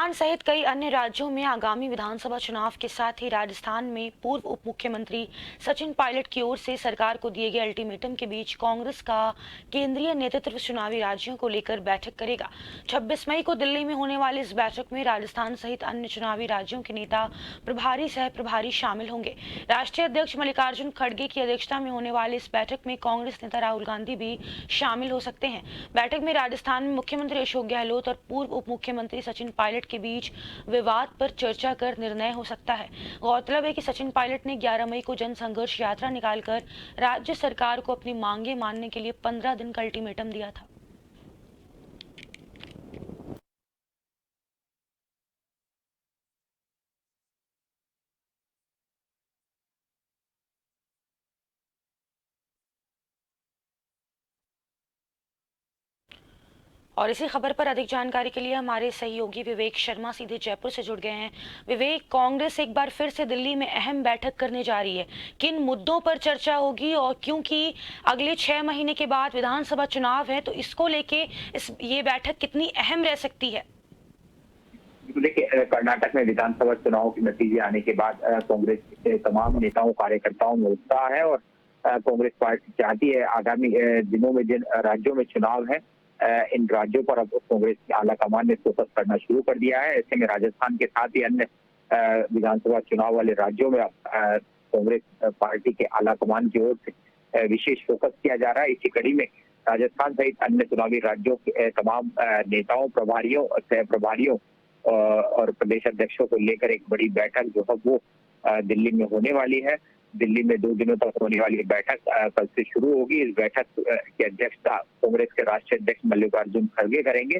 राजस्थान सहित कई अन्य राज्यों में आगामी विधानसभा चुनाव के साथ ही राजस्थान में पूर्व उप मुख्यमंत्री सचिन पायलट की ओर से सरकार को दिए गए अल्टीमेटम के बीच कांग्रेस का केंद्रीय नेतृत्व चुनावी राज्यों को लेकर बैठक करेगा। 26 मई को दिल्ली में होने वाली इस बैठक में राजस्थान सहित अन्य चुनावी राज्यों के नेता, प्रभारी, सह प्रभारी शामिल होंगे। राष्ट्रीय अध्यक्ष मल्लिकार्जुन खड़गे की अध्यक्षता में होने वाली इस बैठक में कांग्रेस नेता राहुल गांधी भी शामिल हो सकते हैं। बैठक में राजस्थान में मुख्यमंत्री अशोक गहलोत और पूर्व उप मुख्यमंत्री सचिन पायलट के बीच विवाद पर चर्चा कर निर्णय हो सकता है। गौरतलब है कि सचिन पायलट ने 11 मई को जन संघर्ष यात्रा निकालकर राज्य सरकार को अपनी मांगे मानने के लिए 15 दिन का अल्टीमेटम दिया था। और इसी खबर पर अधिक जानकारी के लिए हमारे सहयोगी विवेक शर्मा सीधे जयपुर से जुड़ गए हैं। विवेक, कांग्रेस एक बार फिर से दिल्ली में अहम बैठक करने जा रही है, किन मुद्दों पर चर्चा होगी? और क्योंकि अगले 6 महीने के बाद विधानसभा चुनाव है, तो इसको लेके ये बैठक कितनी अहम रह सकती है? देखिए, कर्नाटक में विधानसभा चुनाव के नतीजे आने के बाद कांग्रेस के तमाम नेताओं कार्यकर्ताओं में उत्साह है और कांग्रेस पार्टी चाहती है आगामी दिनों में जिन राज्यों में चुनाव है, इन राज्यों पर अब कांग्रेस की आलाकमान ने फोकस करना शुरू कर दिया है। ऐसे में राजस्थान के साथ ही अन्य विधानसभा चुनाव वाले राज्यों में अब कांग्रेस पार्टी के आलाकमान की ओर से विशेष फोकस किया जा रहा है। इसी कड़ी में राजस्थान सहित अन्य चुनावी राज्यों के तमाम नेताओं, प्रभारियों, सह प्रभारियों और प्रदेश अध्यक्षों को लेकर एक बड़ी बैठक जो है वो दिल्ली में होने वाली है। दिल्ली में 2 दिनों तक होने वाली बैठक कल से शुरू होगी। इस बैठक की अध्यक्षता कांग्रेस के राष्ट्रीय अध्यक्ष मल्लिकार्जुन खड़गे करेंगे।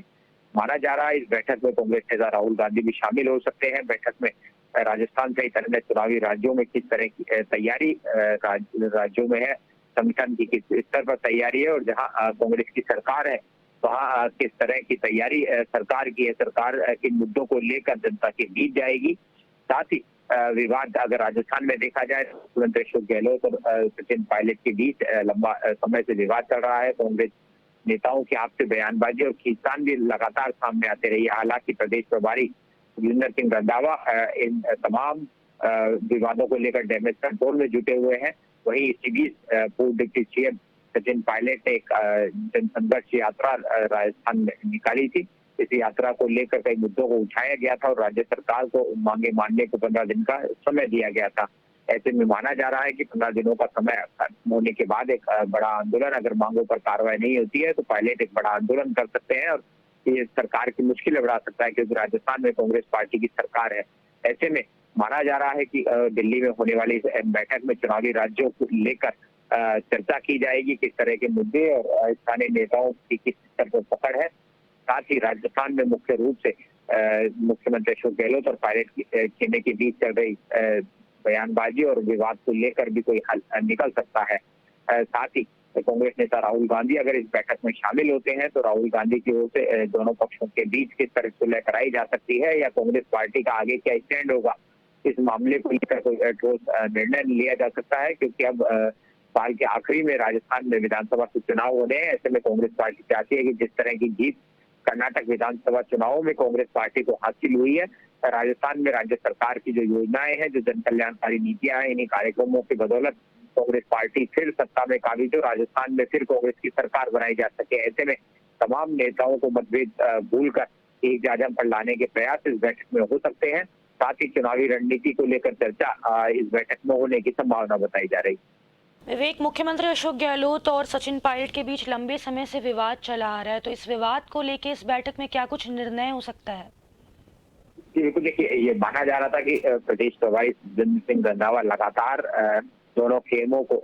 माना जा रहा है इस बैठक में कांग्रेस नेता राहुल गांधी भी शामिल हो सकते हैं। बैठक में राजस्थान सहित अन्य चुनावी राज्यों में किस तरह की तैयारी राज्यों में है, संगठन की किस स्तर पर तैयारी है और जहाँ कांग्रेस की सरकार है वहाँ किस तरह की तैयारी सरकार की है, सरकार किन मुद्दों को लेकर जनता के बीच जाएगी। साथ ही विवाद अगर राजस्थान में देखा जाए तो मुख्यमंत्री अशोक गहलोत और सचिन पायलट के बीच लंबा समय से विवाद चल रहा है। कांग्रेस नेताओं की आपसे बयानबाजी और खींचतान भी लगातार सामने आते रही है। हालांकि प्रदेश प्रभारी जोगिंदर सिंह रंधावा इन तमाम विवादों को लेकर डैमेज कंट्रोल में जुटे हुए हैं। वहीं इसी बीच पूर्व डिप्टी सीएम सचिन पायलट ने एक जनसंघर्ष यात्रा राजस्थान में निकाली थी। इस यात्रा को लेकर कई मुद्दों को उठाया गया था और राज्य सरकार को मांगे मानने को 15 दिन का समय दिया गया था। ऐसे में माना जा रहा है कि 15 दिनों का समय होने के बाद एक बड़ा आंदोलन, अगर मांगों पर कार्रवाई नहीं होती है तो पायलट एक बड़ा आंदोलन कर सकते हैं और ये सरकार की मुश्किलें बढ़ा सकता है, क्योंकि राजस्थान में कांग्रेस पार्टी की सरकार है। ऐसे में माना जा रहा है कि दिल्ली में होने वाली इस बैठक में चुनावी राज्यों को लेकर चर्चा की जाएगी, किस तरह के मुद्दे और स्थानीय नेताओं की किस स्तर पर पकड़ है। साथ ही राजस्थान में मुख्य रूप से मुख्यमंत्री अशोक गहलोत और पायलट खेमे के बीच चल रही बयानबाजी और विवाद को लेकर भी कोई हल निकल सकता है। साथ ही कांग्रेस नेता राहुल गांधी अगर इस बैठक में शामिल होते हैं तो राहुल गांधी की ओर से दोनों पक्षों के बीच किस तरह सुलह कराई जा सकती है या कांग्रेस पार्टी का आगे क्या स्टैंड होगा, इस मामले को लेकर कोई ठोस निर्णय लिया जा सकता है। क्योंकि अब साल के आखिरी में राजस्थान में विधानसभा के चुनाव होने हैं। ऐसे में कांग्रेस पार्टी चाहती है कि जिस तरह की जीत कर्नाटक विधानसभा चुनावों में कांग्रेस पार्टी को हासिल हुई है, राजस्थान में राज्य सरकार की जो योजनाएं हैं, जो जन कल्याणकारी नीतियां हैं, इन्हीं कार्यक्रमों की बदौलत कांग्रेस पार्टी फिर सत्ता में काबिज हो, राजस्थान में फिर कांग्रेस की सरकार बनाई जा सके। ऐसे में तमाम नेताओं को मतभेद भूलकर एक जाजम पर लाने के प्रयास इस बैठक में हो सकते हैं। साथ ही चुनावी रणनीति को लेकर चर्चा इस बैठक में होने की संभावना बताई जा रही है। विवेक, मुख्यमंत्री अशोक गहलोत और सचिन पायलट के बीच लंबे समय से विवाद चला आ रहा है, तो इस विवाद को लेकर इस बैठक में क्या कुछ निर्णय हो सकता है? बिल्कुल, देखिए, ये माना जा रहा था कि प्रदेश प्रभारी जोगिंदर सिंह रंधावा लगातार दोनों खेमों को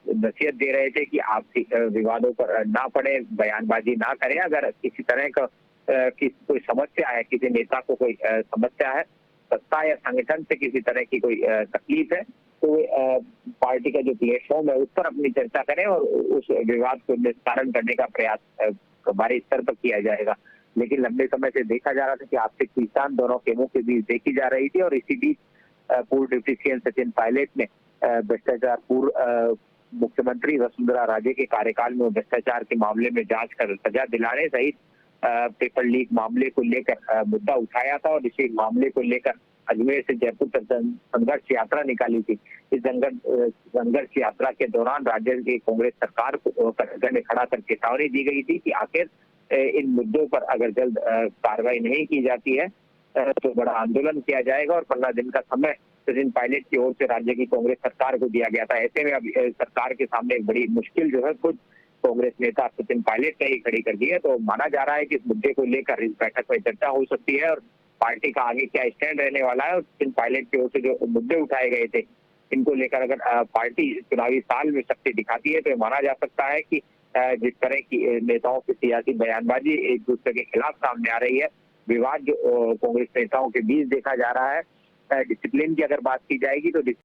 नसीहत दे रहे थे कि आपसी विवादों पर ना पड़े, बयानबाजी ना करें। अगर किसी तरह का कोई समस्या है, किसी नेता को कोई समस्या है, सत्ता या संगठन से किसी तरह की कोई तकलीफ है, तो पार्टी का जो प्लेटफॉर्म है उस पर अपनी चर्चा करें और उस विवाद को निस्तारण करने का प्रयास बड़े स्तर पर किया जाएगा। लेकिन लंबे समय से देखा जा रहा था कि आर्थिक खींचतान दोनों खेमों के बीच देखी जा रही थी और इसी बीच पूर्व डिप्टी सीएम सचिन पायलट ने भ्रष्टाचार पूर्व मुख्यमंत्री वसुंधरा राजे के कार्यकाल में भ्रष्टाचार के मामले में जांच कर सजा दिलाने सहित पेपर लीक मामले को लेकर मुद्दा उठाया था और इसी मामले को लेकर अजमेर से जयपुर तक संघर्ष यात्रा निकाली थी। इस संघर्ष यात्रा के दौरान राज्य की कांग्रेस सरकार को कटघरे में खड़ा कर चेतावनी दी गई थी कि आखिर इन मुद्दों पर अगर जल्द कार्रवाई नहीं की जाती है तो बड़ा आंदोलन किया जाएगा और 15 दिन का समय सचिन पायलट की ओर से राज्य की कांग्रेस सरकार को दिया गया था। ऐसे में अब सरकार के सामने एक बड़ी मुश्किल जो है खुद कांग्रेस नेता सचिन पायलट ने ही खड़ी कर दी है। तो माना जा रहा है कि इस मुद्दे को लेकर इस बैठक में चर्चा हो सकती है और पार्टी का आगे क्या स्टैंड रहने वाला है और सचिन पायलट की ओर से जो मुद्दे उठाए गए थे इनको लेकर अगर पार्टी चुनावी साल में शक्ति दिखाती है तो माना जा सकता है कि जिस तरह की नेताओं की सियासी बयानबाजी एक दूसरे के खिलाफ सामने आ रही है, विवाद जो कांग्रेस नेताओं के बीच देखा जा रहा है, डिसिप्लिन की अगर बात की जाएगी तो